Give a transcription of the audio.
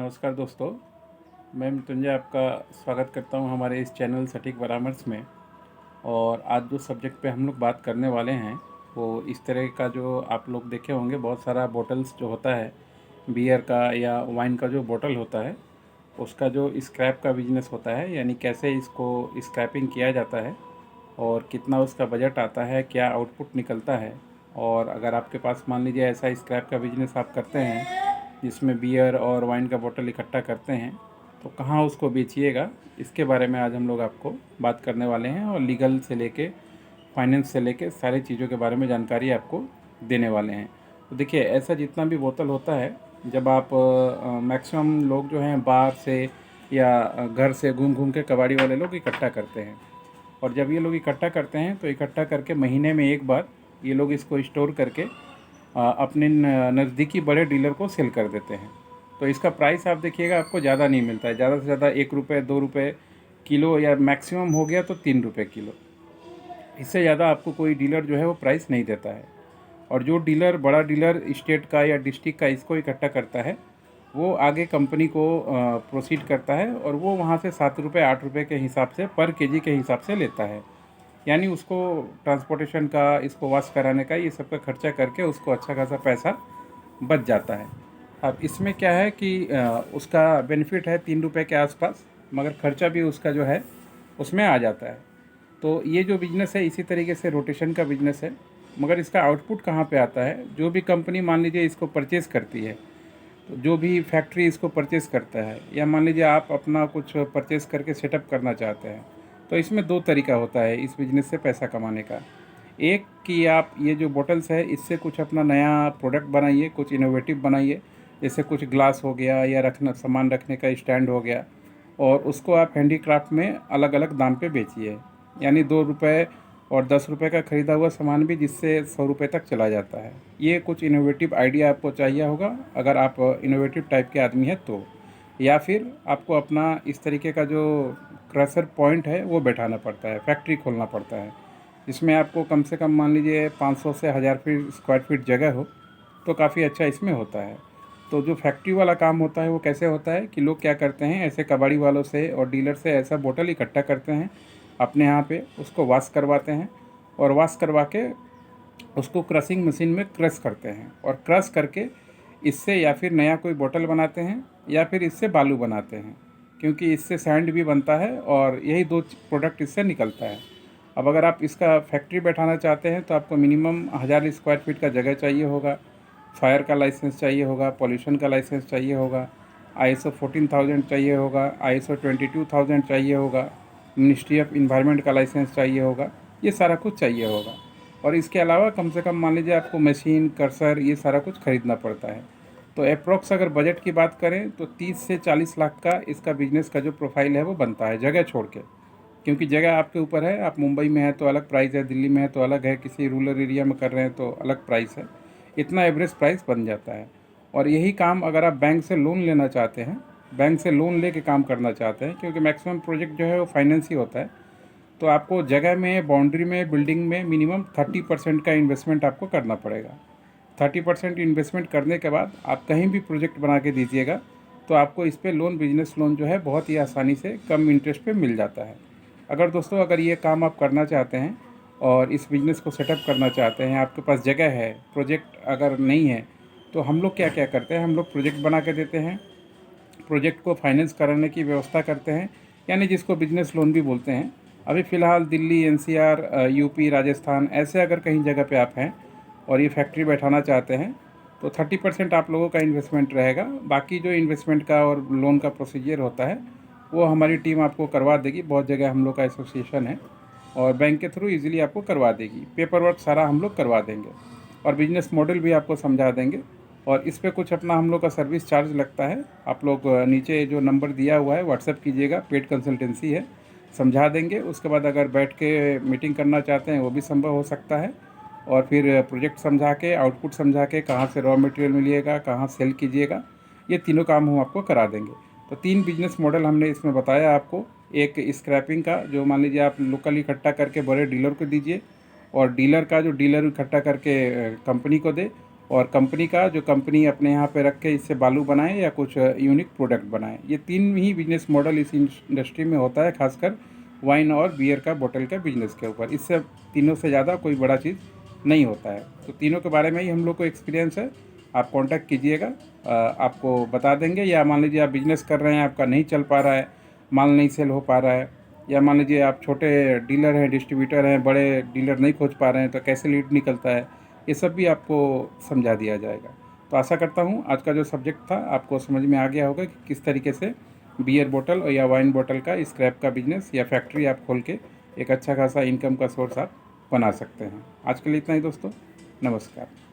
नमस्कार दोस्तों, मैं मृत्युंजय आपका स्वागत करता हूं हमारे इस चैनल सटीक परामर्श में। और आज जो सब्जेक्ट पे हम लोग बात करने वाले हैं वो इस तरह का, जो आप लोग देखे होंगे बहुत सारा बोतल्स जो होता है बियर का या वाइन का, जो बोतल होता है उसका जो स्क्रैप का बिजनेस होता है, यानी कैसे इसको स्क्रैपिंग किया जाता है और कितना उसका बजट आता है, क्या आउटपुट निकलता है। और अगर आपके पास मान लीजिए ऐसा स्क्रैप का बिजनेस आप करते हैं जिसमें बियर और वाइन का बोतल इकट्ठा करते हैं, तो कहाँ उसको बेचिएगा, इसके बारे में आज हम लोग आपको बात करने वाले हैं। और लीगल से लेके फाइनेंस से लेके सारी चीज़ों के बारे में जानकारी आपको देने वाले हैं। तो देखिए, ऐसा जितना भी बोतल होता है, जब आप मैक्सिमम लोग जो हैं बाहर से या घर से घूम घूम के कबाड़ी वाले लोग इकट्ठा करते हैं। और जब ये लोग इकट्ठा करते हैं तो इकट्ठा करके महीने में एक बार ये लोग इसको स्टोर करके अपने नज़दीकी बड़े डीलर को सेल कर देते हैं। तो इसका प्राइस आप देखिएगा, आपको ज़्यादा नहीं मिलता है। ज़्यादा से ज़्यादा 1 रुपये 2 रुपये किलो, या मैक्सिमम हो गया तो 3 रुपये किलो। इससे ज़्यादा आपको कोई डीलर जो है वो प्राइस नहीं देता है। और जो डीलर, बड़ा डीलर स्टेट का या डिस्ट्रिक्ट का इसको इकट्ठा करता है, वो आगे कंपनी को प्रोसीड करता है और वो वहाँ से 7 रुपये 8 रुपये के हिसाब से पर केजी के हिसाब से लेता है। यानी उसको ट्रांसपोर्टेशन का, इसको वॉश कराने का, ये सब का खर्चा करके उसको अच्छा खासा पैसा बच जाता है। अब इसमें क्या है कि उसका बेनिफिट है 3 रुपये के आसपास, मगर खर्चा भी उसका जो है उसमें आ जाता है। तो ये जो बिज़नेस है इसी तरीके से रोटेशन का बिज़नेस है। मगर इसका आउटपुट कहाँ पे आता है? जो भी कंपनी मान लीजिए इसको परचेज़ करती है, तो जो भी फैक्ट्री इसको परचेज़ करता है, या मान लीजिए आप अपना कुछ परचेज़ करके सेटअप करना चाहते हैं, तो इसमें दो तरीका होता है इस बिज़नेस से पैसा कमाने का। एक कि आप ये जो बॉटल्स है इससे कुछ अपना नया प्रोडक्ट बनाइए, कुछ इनोवेटिव बनाइए। जैसे कुछ ग्लास हो गया, या रखना सामान रखने का स्टैंड हो गया, और उसको आप हैंडीक्राफ्ट में अलग अलग दाम पे बेचिए। यानी 2 रुपये और 10 रुपये का ख़रीदा हुआ सामान भी जिससे 100 रुपये तक चला जाता है। ये कुछ इनोवेटिव आइडिया आपको चाहिए होगा अगर आप इनोवेटिव टाइप के आदमी हैं तो। या फिर आपको अपना इस तरीके का जो क्रशर पॉइंट है वो बैठाना पड़ता है, फैक्ट्री खोलना पड़ता है, जिसमें आपको कम से कम मान लीजिए 500 से 1000 फीट स्क्वायर फीट जगह हो, तो काफ़ी अच्छा इसमें होता है। तो जो फैक्ट्री वाला काम होता है वो कैसे होता है कि लोग क्या करते हैं, ऐसे कबाड़ी वालों से और डीलर से ऐसा बोतल इकट्ठा करते हैं अपने यहाँ पे, उसको वॉश करवाते हैं, और वॉश करवा के उसको क्रशिंग मशीन में क्रश करते हैं, और क्रश करके इससे या फिर नया कोई बोतल बनाते हैं या फिर इससे बालू बनाते हैं, क्योंकि इससे सैंड भी बनता है और यही दो प्रोडक्ट इससे निकलता है। अब अगर आप इसका फैक्ट्री बैठाना चाहते हैं तो आपको मिनिमम 1000 स्क्वायर फीट का जगह चाहिए होगा, फायर का लाइसेंस चाहिए होगा, पॉल्यूशन का लाइसेंस चाहिए होगा, ISO 14000 चाहिए होगा, ISO 22000 चाहिए होगा, मिनिस्ट्री ऑफ इन्वायरमेंट का लाइसेंस चाहिए होगा, ये सारा कुछ चाहिए होगा। और इसके अलावा कम से कम मान लीजिए आपको मशीन, कर्सर, ये सारा कुछ ख़रीदना पड़ता है। तो अप्रॉक्स अगर बजट की बात करें तो 30 से 40 लाख का इसका बिज़नेस का जो प्रोफाइल है वो बनता है, जगह छोड़ के। क्योंकि जगह आपके ऊपर है, आप मुंबई में है तो अलग प्राइस है, दिल्ली में है तो अलग है, किसी रूरल एरिया में कर रहे हैं तो अलग प्राइस है। इतना एवरेज प्राइस बन जाता है। और यही काम अगर आप बैंक से लोन लेना चाहते हैं, बैंक से लोन लेके काम करना चाहते हैं, क्योंकि मैक्सिमम प्रोजेक्ट जो है वो फाइनेंस ही होता है, तो आपको जगह में, बाउंड्री में, बिल्डिंग में मिनिमम 30% का इन्वेस्टमेंट आपको करना पड़ेगा। 30% इन्वेस्टमेंट करने के बाद आप कहीं भी प्रोजेक्ट बना के दीजिएगा तो आपको इस पे लोन, बिजनेस लोन जो है बहुत ही आसानी से कम इंटरेस्ट पे मिल जाता है। अगर दोस्तों, अगर ये काम आप करना चाहते हैं और इस बिज़नेस को सेटअप करना चाहते हैं, आपके पास जगह है, प्रोजेक्ट अगर नहीं है, तो हम लोग क्या क्या करते हैं, हम लोग प्रोजेक्ट बना के देते हैं, प्रोजेक्ट को फाइनेंस कराने की व्यवस्था करते हैं, यानी जिसको बिजनेस लोन भी बोलते हैं। अभी फ़िलहाल दिल्ली, NCR, UP, राजस्थान, ऐसे अगर कहीं जगह पे आप हैं और ये फैक्ट्री बैठाना चाहते हैं तो 30% आप लोगों का इन्वेस्टमेंट रहेगा। बाकी जो इन्वेस्टमेंट का और लोन का प्रोसीजर होता है वो हमारी टीम आपको करवा देगी। बहुत जगह हम लोग का एसोसिएशन है और बैंक के थ्रू इजीली आपको करवा देगी। पेपर वर्क सारा हम लोग करवा देंगे और बिजनेस मॉडल भी आपको समझा देंगे। और इस पे कुछ अपना हम लोग का सर्विस चार्ज लगता है। आप लोग नीचे जो नंबर दिया हुआ है व्हाट्सएप कीजिएगा, पेड कंसल्टेंसी है, समझा देंगे। उसके बाद अगर बैठ के मीटिंग करना चाहते हैं वो भी संभव हो सकता है। और फिर प्रोजेक्ट समझा के, आउटपुट समझा के, कहाँ से रॉ मटेरियल मिलिएगा, कहाँ सेल कीजिएगा, ये तीनों काम हम आपको करा देंगे। तो 3 बिजनेस मॉडल हमने इसमें बताया आपको। एक स्क्रैपिंग का, जो मान लीजिए आप लोकल इकट्ठा करके बड़े डीलर को दीजिए, और डीलर का जो डीलर इकट्ठा करके कंपनी को दे, और कंपनी का जो कंपनी अपने यहाँ पे रख के इससे बालू बनाए या कुछ यूनिक प्रोडक्ट बनाए। ये 3 ही बिजनेस मॉडल इस इंडस्ट्री में होता है, खासकर वाइन और बियर का बोतल के बिजनेस के ऊपर। इससे तीनों से ज़्यादा कोई बड़ा चीज़ नहीं होता है। तो तीनों के बारे में ही हम लोग को एक्सपीरियंस है। आप कांटेक्ट कीजिएगा, आपको बता देंगे। या मान लीजिए आप बिजनेस कर रहे हैं, आपका नहीं चल पा रहा है, माल नहीं सेल हो पा रहा है, या मान लीजिए आप छोटे डीलर हैं, डिस्ट्रीब्यूटर हैं, बड़े डीलर नहीं खोज पा रहे हैं तो कैसे लीड निकलता है, ये सब भी आपको समझा दिया जाएगा। तो आशा करता हूँ आज का जो सब्जेक्ट था आपको समझ में आ गया होगा कि किस तरीके से बियर बोतल और या वाइन बोतल का स्क्रैप का बिजनेस या फैक्ट्री आप खोल के एक अच्छा खासा इनकम का सोर्स आप बना सकते हैं। आज के लिए इतना ही दोस्तों, नमस्कार।